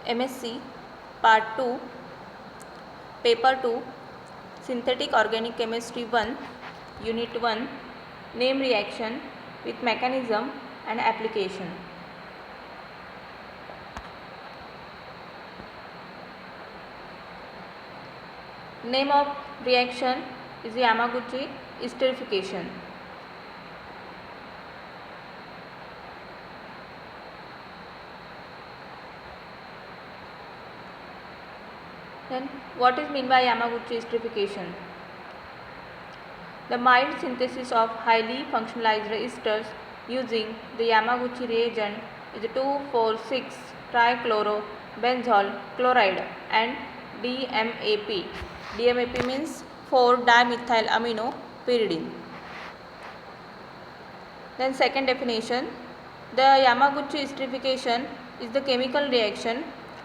MSc Part 2, Paper 2, Synthetic Organic Chemistry 1, Unit 1, Name Reaction with Mechanism and Application. Name of reaction is Yamaguchi esterification. Then what is meant by Yamaguchi esterification? The mild synthesis of highly functionalized esters using the Yamaguchi reagent is 2,4,6-trichlorobenzol chloride and DMAP. DMAP means 4-dimethylamino-pyridine. Then second definition, the Yamaguchi esterification is the chemical reaction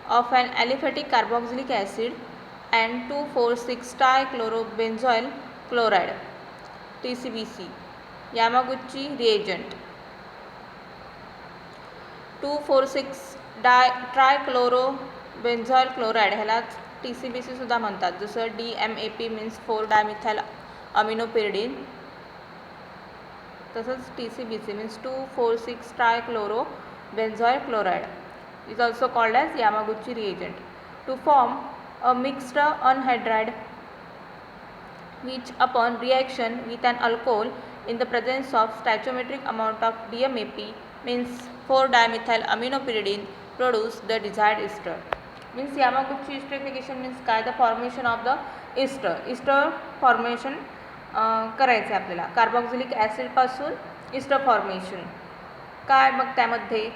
of an aliphatic carboxylic acid and 2,4,6-trichlorobenzol chloride TCBC. Yamaguchi reagent 2,4,6-trichlorobenzol chloride ह्यालाच TCBC सुद्धा म्हणतात. जसं DMAP means 4-dimethylamino-pyridine, तसंच TCBC means 2,4,6-trichlorobenzol chloride is also called as Yamaguchi reagent. To form a mixed anhydride which upon reaction with an alcohol in the presence of stoichiometric amount of DMAP means 4-dimethylamino-pyridine produce the desired ester. Means Yamaguchi esterification means काय, the formation of the ester. ester formation करायचं आहे आपल्याला. Carboxylic acid पासून ester formation काय, मग त्यामध्ये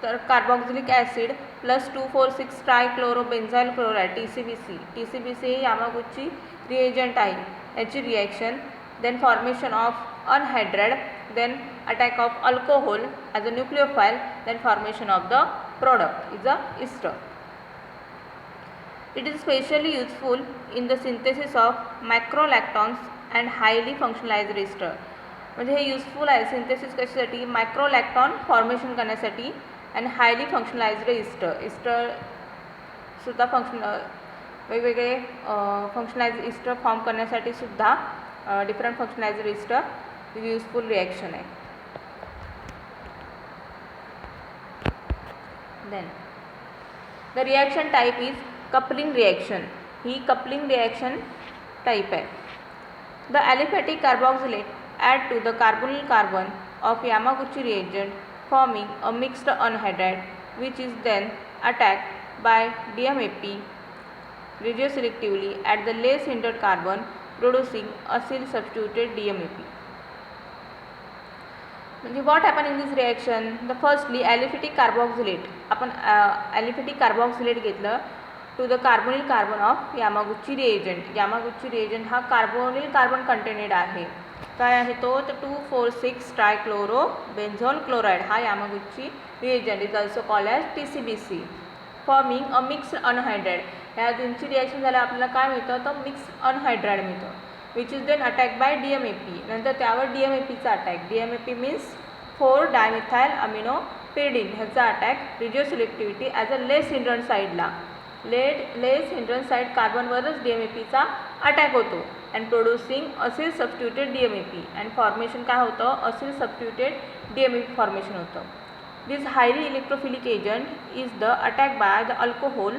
तर carboxylic acid plus two four six trichlorobenzyl chloride TCBC हे यामागुची रिएजंट आहे. याची reaction, then formation of anhydride, then attack of alcohol as a nucleophile, then formation of the product is a ester. It is specially useful in the synthesis of macrolactons and highly functionalized ester. म्हणजे हे useful आहे synthesis कशासाठी, मायक्रोलॅक्टॉन formation करण्यासाठी आणि highly फंक्शनलाइज्ड Easter सुद्धा वेगवेगळे फंक्शनलाइज्ड Easter form करण्यासाठी सुद्धा different functionalized ester useful reaction आहे. Then the reaction type is coupling reaction. ही कपलिंग रिॲक्शन टाईप आहे. The aliphatic carboxylate add to the carbonyl carbon of Yamaguchi reagent forming a mixed anhydride which is then attacked by DMAP radioselectively at the less hindered carbon producing acyl substituted DMAP. म्हणजे what happen in this reaction? The firstly aliphatic carboxylate, आपण aliphatic carboxylate घेतलं to the carbonyl carbon of Yamaguchi reagent. Yamaguchi reagent हा carbonyl carbon contained आहे. काय आहे तो, तर 2,4,6-ट्रायक्लोरोबेन्झॉल chloride हा Yamaguchi reagent is also called as TCBC forming a mixed anhydride. ह्या दोनची रिॲक्शन झाल्यावर आपल्याला काय मिळतं, तर मिक्स अनहायड्राइड मिळतं which is then attack by DMAP. नंतर त्यावर DMAPचा अटॅक, DMAP मीन्स 4-dimethylamino-pyridine ह्याचा attack regioselectivity as a less hindrance साईडला, लेस हिंड्रन्स साईड कार्बनवरच DMAPचा अटॅक होतो and producing acyl substituted DMAP and formation काय होतं, acyl substituted DMAP formation होतं. This highly electrophilic agent is the attack by the alcohol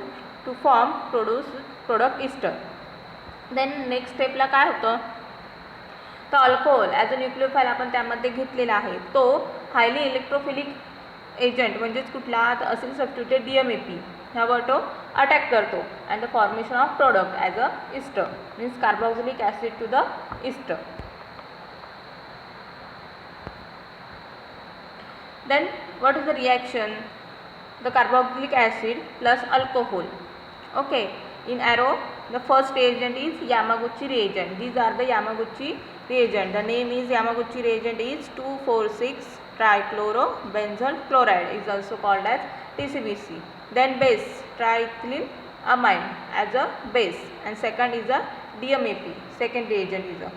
to form product ester. Then next स्टेपला काय होतं, तर अल्कोहोल ॲज अ न्यूक्लियोफाइल आपण त्यामध्ये घेतलेला आहे. तो हायली इलेक्ट्रोफिलिक एजंट म्हणजेच कुठला, तर acyl substituted DMAP ह्यावर तो अटॅक करतो and the formation of product as a ester means carboxylic acid to the ester. Then what is the reaction, the carboxylic acid plus alcohol. Okay, in arrow the first reagent is Yamaguchi reagent. These are the Yamaguchi reagent. The name is Yamaguchi reagent is 2,4,6-trichlorobenzol chloride is also called as TCBC. Then base triethylene amine as a base, and second is a DMAP. Second reagent is a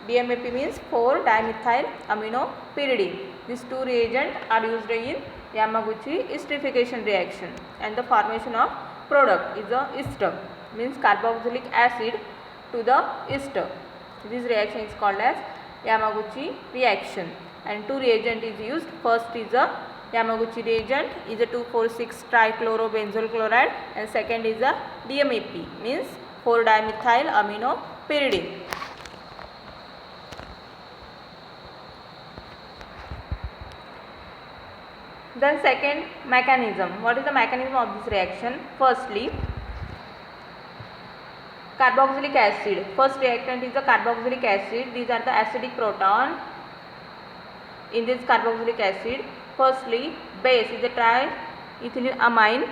DMAP means 4-dimethylamino-pyridine. These two reagents are used in Yamaguchi esterification reaction, and the formation of product is a ester, means carboxylic acid to the ester. This reaction is called as Yamaguchi reaction, and two reagent is used. First is a Yamaguchi reagent is a 2,4,6 trichlorobenzyl chloride, and second is a DMAP, means 4-dimethyl aminopyridine. Then second mechanism. What is the mechanism of this reaction? Firstly, carboxylic acid. First reactant is the carboxylic acid. These are the acidic proton in this carboxylic acid. Firstly, base is a triethylamine.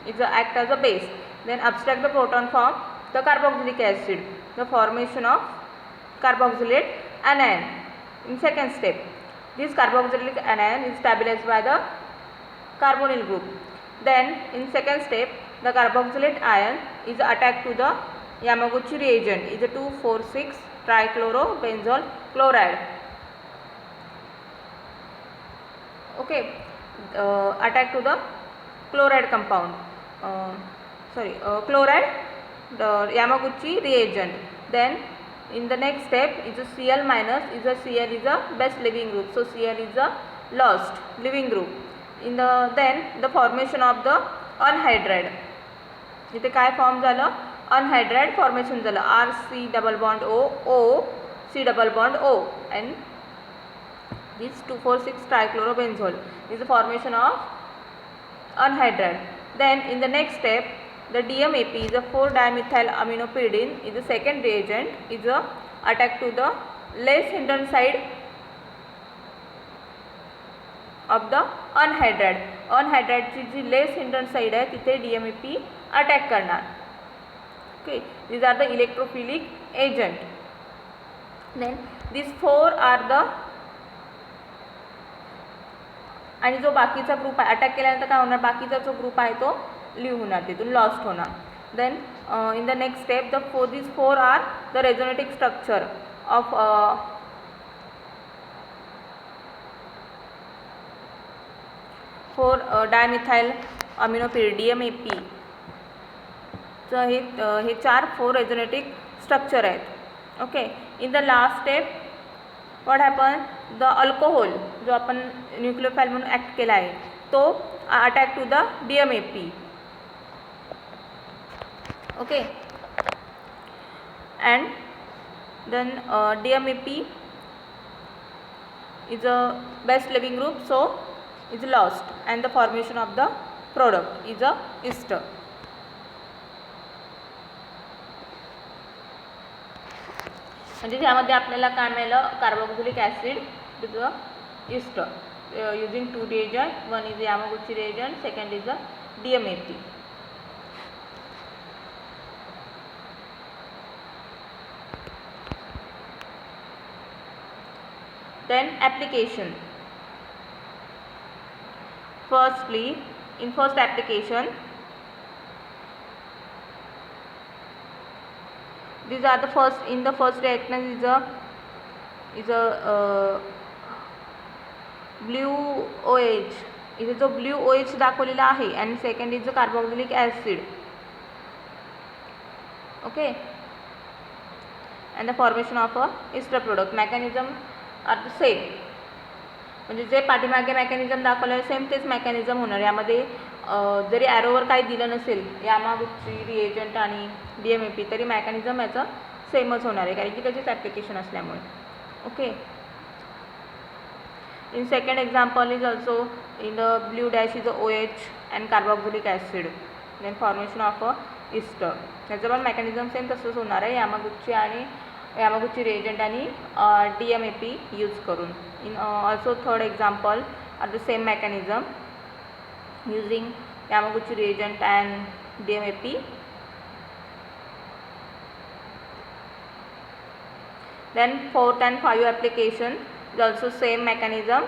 It act as a base. Then abstract the proton from the carboxylic acid. The formation of carboxylate anion. In second step, this carboxylic anion is stabilized by the carbonyl group. Then in second step, the carboxylate ion is attacked to the Yamaguchi reagent is a 2,4,6 trichlorobenzyl chloride. Okay, attack to the chloride compound. Chloride, the Yamaguchi reagent. Then in the next step is a Cl minus. Cl is a best leaving group. So Cl is a lost leaving group. Then the formation of the anhydride. इथे काय form झालं? Anhydride formation झालं. RC double bond O, C double bond O, and this 2,4,6 trichlorobenzol is the formation of anhydride. Then in the next step, the DMAP is a 4-dimethyl aminopyridine is the second reagent is a attack to the less hindrance side of the anhydride. Anhydride ची जी less hindrance side आहे तिथे DMAP attack करणार. Okay, these are the electrophilic agent. Then these four are the, आणि जो बाकीचा group आहे attack केल्यानंतर काय होणार? बाकीचा जो ग्रुप आहे तो लीव होणार, तिथून लॉस्ट होणार. Then in the next step these four are the resonating structure of 4-dimethyl aminopyridine DMAP. तर हे 4 resonating structure आहेत. Okay, in the last step what happen? The alcohol जो आपण न्यूक्लियोफाइल म्हणून ॲक्ट केला आहे तो attack to the DMAP. Okay, and then DMAP is a best leaving group, so is lost, and the formation of the product is a ester. म्हणजे त्यामध्ये आपल्याला काय मिळालं? Carboxylic acid with the ester using two reagents. One is the Yamaguchi reagent, second is the DMAP. Then application. Firstly, in first application, these are the first, in the first reactant is a blue OH. इथे जो blue OH दाखवलेला आहे, and second is the carboxylic acid. Okay, and the formation of a ester product. Mechanism are the same. म्हणजे जे पाठीमागे mechanism दाखवलं आहे same तेच mechanism होणार. यामध्ये जरी ॲरोवर काही दिलं नसेल यामागुची रिएजंट आणि DMAP तरी मेकॅनिझम याचं सेमच होणार आहे, कारण की त्याचेच ॲप्लिकेशन असल्यामुळे. Okay, in second example is also in the blue dash is OH and carboxylic acid, then formation of a ester. त्याचं पण मेकॅनिझम सेम तसंच होणार आहे यामागुची रिएजंट आणि DMAP यूज करून. In also third example are the same mechanism using Yamaguchi reagent and DMAP. Then fourth and five application is also same mechanism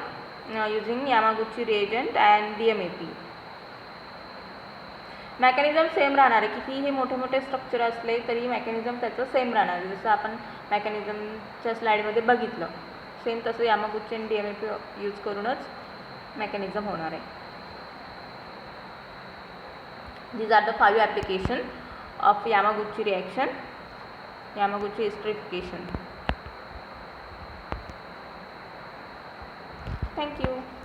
using Yamaguchi reagent and DMAP. Mechanism same राहणार आहे. कितीही मोठे मोठे structure असले तरी mechanism त्याचं same राहणार आहे. जसं आपण मेकॅनिझमच्या स्लाईडमध्ये बघितलं सेम तसं यामागुची आणि DMAP यूज करूनच मेकॅनिझम होणार आहे. These are the 5 application of Yamaguchi reaction, Yamaguchi esterification. Thank you.